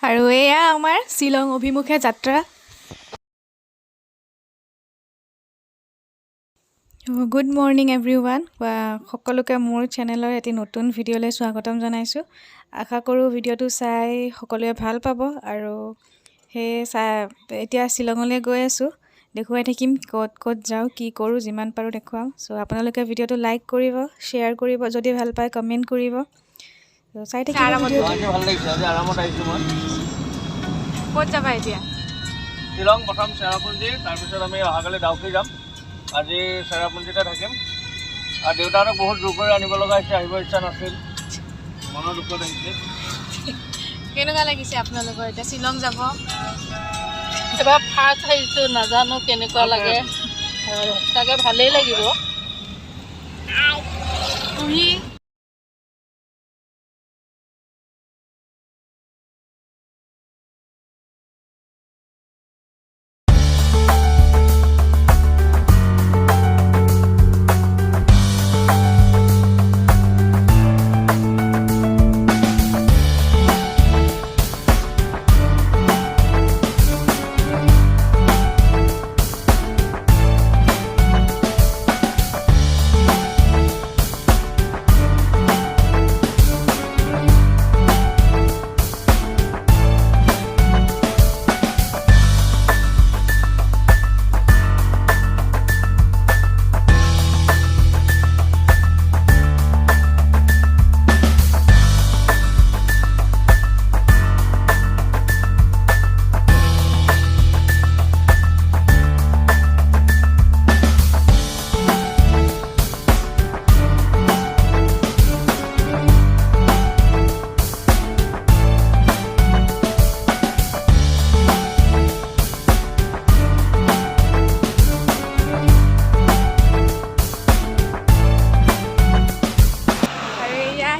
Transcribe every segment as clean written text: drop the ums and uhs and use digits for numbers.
আৰু এয়া আমাৰ শ্বিলং অভিমুখে যাত্ৰা। গুড মৰ্ণিং এভৰিৱান, সকলোকে মোৰ চেনেলৰ এটি নতুন ভিডিঅ'লৈ স্বাগতম জনাইছোঁ। আশা কৰোঁ ভিডিঅ'টো চাই সকলোৱে ভাল পাব। আৰু এতিয়া শ্বিলঙলৈ গৈ আছোঁ, দেখুৱাই থাকিম ক'ত ক'ত যাওঁ, কি কৰোঁ, যিমান পাৰোঁ দেখুৱাম। চ' আপোনালোকে ভিডিঅ'টো লাইক কৰিব, শ্বেয়াৰ কৰিব, যদি ভাল পায় কমেণ্ট কৰিব। চাই থাকিব ভিডিঅ'টো। ভাল লাগিছে, আজি আৰামত আহিছোঁ মই। ক'ত যাবা এতিয়া? শ্বিলং প্ৰথম চেৰাপুঞ্জী, তাৰপিছত আমি অহাকালি ডাউকি যাম। আজি চেৰাপুঞ্জীতে থাকিম। আৰু দেউতাহঁতক বহুত দূৰ কৰি আনিব লগা হৈছে, আহিব ইচ্ছা নাছিল, মনৰ দুখত আহিছে। কেনেকুৱা লাগিছে আপোনালোকৰ এতিয়া শ্বিলং যাব? এবাৰ ফাৰ্ষ্ট আহিছোঁ, নাজানো কেনেকুৱা লাগে। সঁচাকৈ ভালেই লাগিব।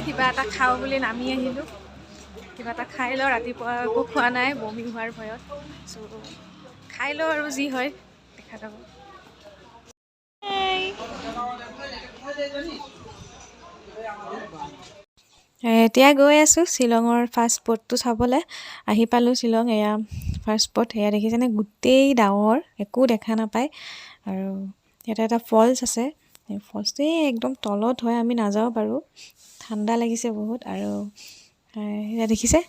কিবা এটা খাওঁ বুলি নামি আহিলোঁ। কিবা এটা খাই লওঁ, ৰাতিপুৱা একো খোৱা নাই বমি হোৱাৰ ভয়ত। চ' খাই লওঁ আৰু যি হয় দেখা যাব। এতিয়া গৈ আছোঁ শ্বিলঙৰ ফাৰ্ষ্ট স্পটটো চাবলৈ। আহি পালোঁ শ্বিলং, এয়া ফাৰ্ষ্ট স্পট। এয়া দেখিছেনে, গোটেই ডাৱৰ, একো দেখা নাপায়। আৰু ইয়াতে এটা ফলছ আছে, এই ফলছটো একদম তলত হয়, আমি নাযাওঁ বাৰু, ঠাণ্ডা লাগিছে বহুত। আৰু এয়া দেখিছে,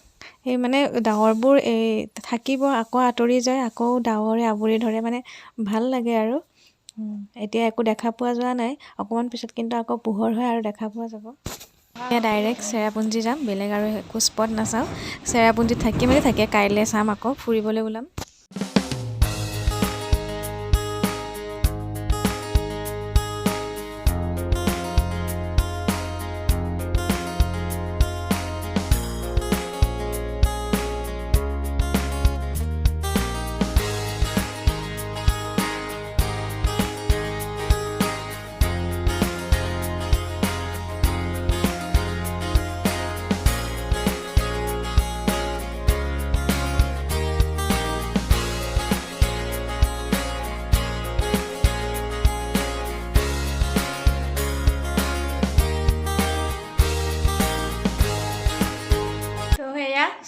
এই মানে ডাৱৰবোৰ এই থাকিব, আকৌ আঁতৰি যায়, আকৌ ডাৱৰে আৱৰি ধৰে, মানে ভাল লাগে আৰু। এতিয়া একো দেখা পোৱা যোৱা নাই, অকণমান পিছত কিন্তু আকৌ পোহৰ হয় আৰু দেখা পোৱা যাব। এতিয়া ডাইৰেক্ট চেৰাপুঞ্জী যাম, বেলেগ আৰু একো স্পট নাচাওঁ। চেৰাপুঞ্জীত থাকি মেলি থাকে, কাইলৈ চাম, আকৌ ফুৰিবলৈ ওলাম।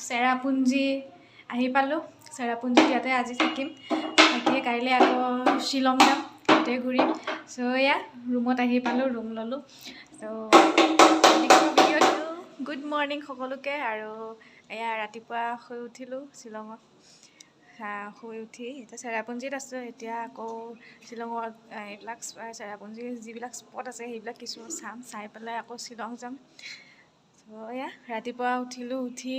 চেৰাপুঞ্জী আহি পালোঁ। চেৰাপুঞ্জীত ইয়াতে আজি থাকিম, থাকি কাইলৈ আকৌ শ্বিলং যাম, তাতে ঘূৰিম। চ' এয়া ৰুমত আহি পালোঁ, ৰুম ল'লোঁ। চ' ভিডিঅ'টো গুড মৰ্ণিং সকলোকে। আৰু এয়া ৰাতিপুৱা শুই উঠিলোঁ শ্বিলঙত, শুই উঠি এতিয়া চেৰাপুঞ্জীত আছোঁ। এতিয়া আকৌ শ্বিলঙৰ এইবিলাক চেৰাপুঞ্জীৰ যিবিলাক স্পট আছে সেইবিলাক কিছু চাম, চাই পেলাই আকৌ শ্বিলং যাম। চ' এয়া ৰাতিপুৱা উঠিলোঁ, উঠি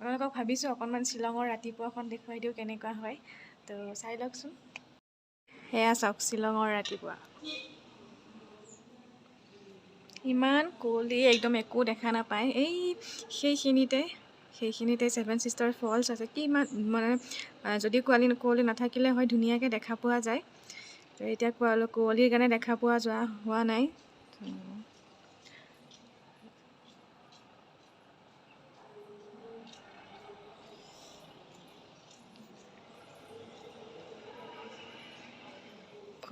আপোনালোকক ভাবিছোঁ অকণমান শ্বিলঙৰ ৰাতিপুৱাখন দেখুৱাই দিওঁ কেনেকুৱা হয়, তো চাই লওকচোন। সেয়া চাওক শ্বিলঙৰ ৰাতিপুৱা, ইমান কুঁৱলী, একদম একো দেখা নাপায়। এই সেইখিনিতে 7 ছিষ্টাৰ ফলছ আছে। কি ইমান মানে যদি কুঁৱলী নাথাকিলে হয় ধুনীয়াকৈ দেখা পোৱা যায়। তো এতিয়া কুঁৱলীৰ কাৰণে দেখা পোৱা হোৱা নাই।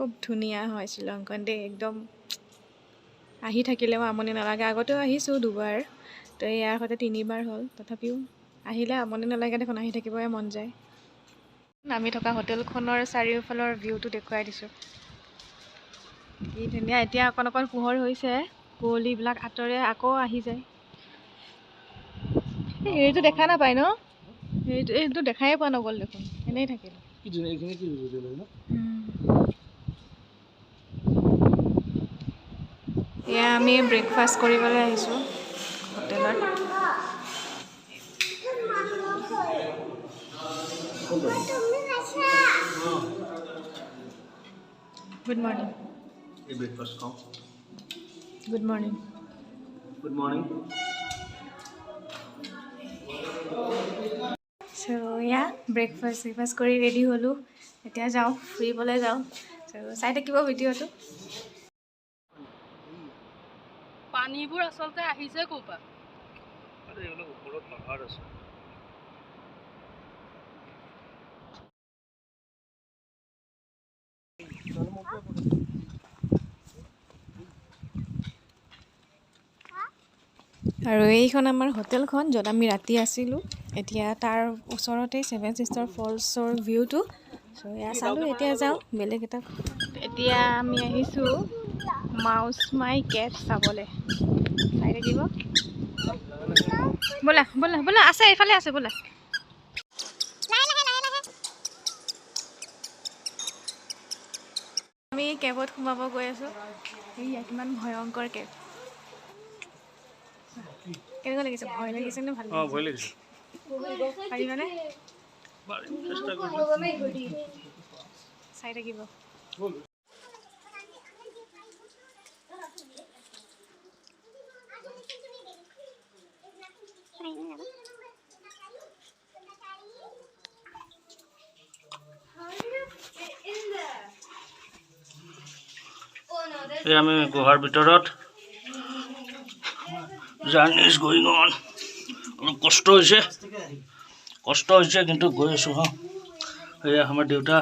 খুব ধুনীয়া হয় শ্বিলংখন দেই, একদম আহি থাকিলেও আমনি নালাগে। আগতেও আহিছোঁ দুবাৰ, তো ইয়াৰ সৈতে 3বাৰ হ'ল, তথাপিও আহিলে আমনি নালাগে দেখোন, আহি থাকিবহে মন যায়। আমি থকা হোটেলখনৰ চাৰিওফালৰ ভিউটো দেখুৱাই দিছোঁ। কি ধুনীয়া। এতিয়া অকণ অকণ পোহৰ হৈছে, কুঁৱলীবিলাক আঁতৰে আকৌ আহি যায়। হেৰিটো দেখা নাপায় ন? এইটো দেখাই পোৱা নগ'ল দেখোন, এনেই থাকিল। এয়া আমি ব্ৰেকফাষ্ট কৰিবলৈ আহিছোঁ হোটেলত। Good morning. ব্ৰেকফাষ্ট খাওঁ। Good morning. Good morning. চ' এয়া ব্ৰেকফাষ্ট কৰি ৰেডি হ'লোঁ। এতিয়া যাওঁ, ফুৰিবলৈ যাওঁ। চ' চাই থাকিব ভিডিঅ'টো। পানীবোৰ আচলতে আহিছে ক'ৰ পৰা? এইবিলাক ওপৰত পাহাৰ আছে। আৰু এইখন আমাৰ হোটেলখন, য'ত আমি ৰাতি আছিলোঁ। এতিয়া তাৰ ওচৰতে 7 ছিষ্টাৰ ফলছৰ ভিউটো। চ' এয়া চালোঁ, এতিয়া যাওঁ বেলেগ এটা। এতিয়া আমি আহিছোঁ মাউচ মাই কেভ চাবলৈ। চাই থাকিব। ব'লা ব'লা ব'লা, আছে এইফালে আছে, ব'লা। আমি কেবত সোমাব গৈ আছোঁ। এইয়া কিমান ভয়ংকৰ কেব। কেনেকুৱা লাগিছে? ভয় লাগিছে নে ভাল লাগিছে? ভয় লাগিছে। পাৰিবানে? চেষ্টা কৰিম। চাই থাকিব। এই আমি গুহাৰ ভিতৰত। Journey is going on. অলপ কষ্ট হৈছে কিন্তু গৈ আছোঁ। এয়া আমাৰ দেউতা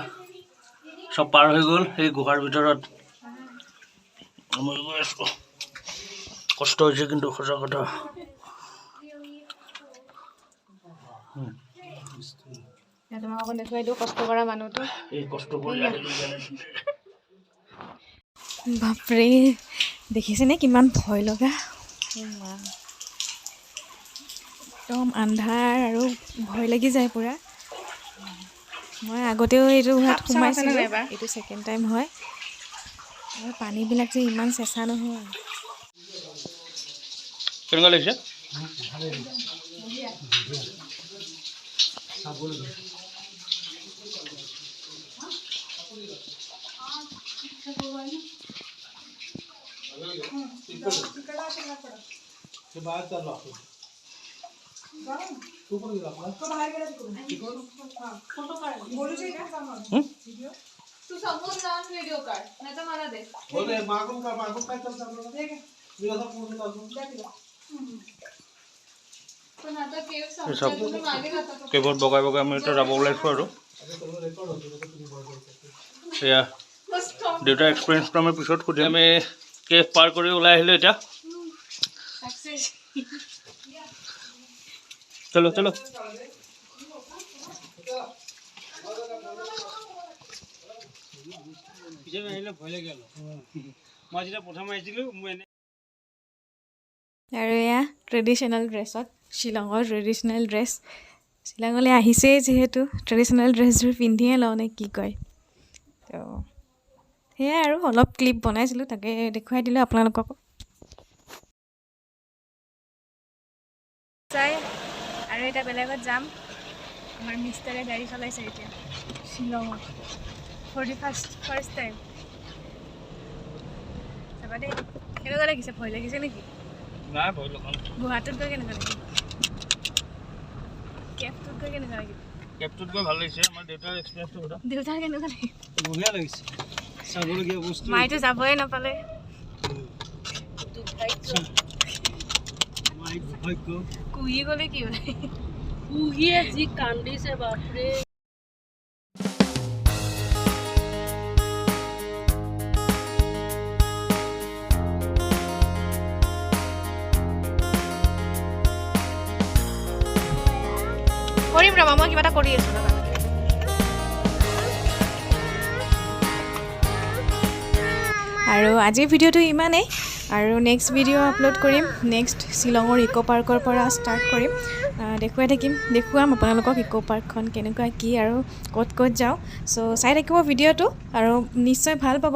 চব পাৰ হৈ গ'ল। এই গুহাৰ ভিতৰত মই গৈ আছোঁ। কষ্ট হৈছে কিন্তু সঁচা কথা। তোমাক দেখুৱাই দিওঁ কষ্ট কৰা মানুহটো। এই কষ্ট কৰি আহিলোঁ। বাপৰে, দেখিছেনে কিমান ভয় লগা? একদম আন্ধাৰ আৰু ভয় লাগি যায় পূৰা। মই আগতেও এইটো গুহাত সোমাইছিলোঁ, এইটো ছেকেণ্ড টাইম হয়। আৰু পানীবিলাক যে ইমান চেঁচা নহয়। কেনেকুৱা লাগিছে? কেবত বগাই আমি এতিয়া যাব ওলাইছোঁ আৰু এয়া দেউতাৰ এক্সপিৰিয়েঞ্চটো আমি পিছত সুধিম। আমি কেব পাৰ কৰি ওলাই আহিলোঁ এতিয়া। চলো চলো। আৰু এয়া ট্ৰেডিশ্যনেল ড্ৰেছত, শ্বিলঙৰ ট্ৰেডিশ্যনেল ড্ৰেছ। শ্বিলঙলৈ আহিছেই যিহেতু ট্ৰেডিশ্যনেল ড্ৰেছযোৰ পিন্ধিয়ে লওঁ নে কি কয়। তো সেয়াই আৰু অলপ ক্লিপ বনাইছিলোঁ, তাকে দেখুৱাই দিলোঁ আপোনালোকক। চাই আৰু এতিয়া বেলেগত যাম। আমাৰ মিষ্টাৰে গাড়ী চলাইছে এতিয়া শ্বিলঙত ফৰ দি ফাৰ্ষ্ট টাইম। চাবা দেই, কেনেকুৱা লাগিছে? ভয় লাগিছে নেকি? নাই, ভয় লগা নাই। গুৱাহাটীত গৈ কেনেকুৱা লাগিল? কেবটোত গৈ কেনেকুৱা লাগিল? কেবটোত গৈ ভাল লাগিছে। আমাৰ দেউতাৰ এক্সপিৰিয়েঞ্চটো সোধা। দেউতাৰ কেনেকুৱা লাগিল? বঢ়িয়া লাগিছে। চাবলগীয়া বস্তু। মাইতো যাবই নাপালে। কুহি গ'লে কি হয়? কুহিয়ে যি কান্দিছে বাপৰে। কৰিম ৰ'বা মই কিবা এটা কৰি আছোঁ ৰ'বা আৰু আজিৰ ভিডিঅ'টো ইমানেই আৰু নেক্সট ভিডিঅ' আপলোড কৰিম নেক্সট শ্বিলঙৰ ইক' পাৰ্কৰ পৰা ষ্টাৰ্ট কৰিম দেখুৱাম আপোনালোকক ইক' পাৰ্কখন কেনেকুৱা কি আৰু ক'ত যাওঁ চ' চাই থাকিব ভিডিঅ'টো আৰু নিশ্চয় ভাল পাব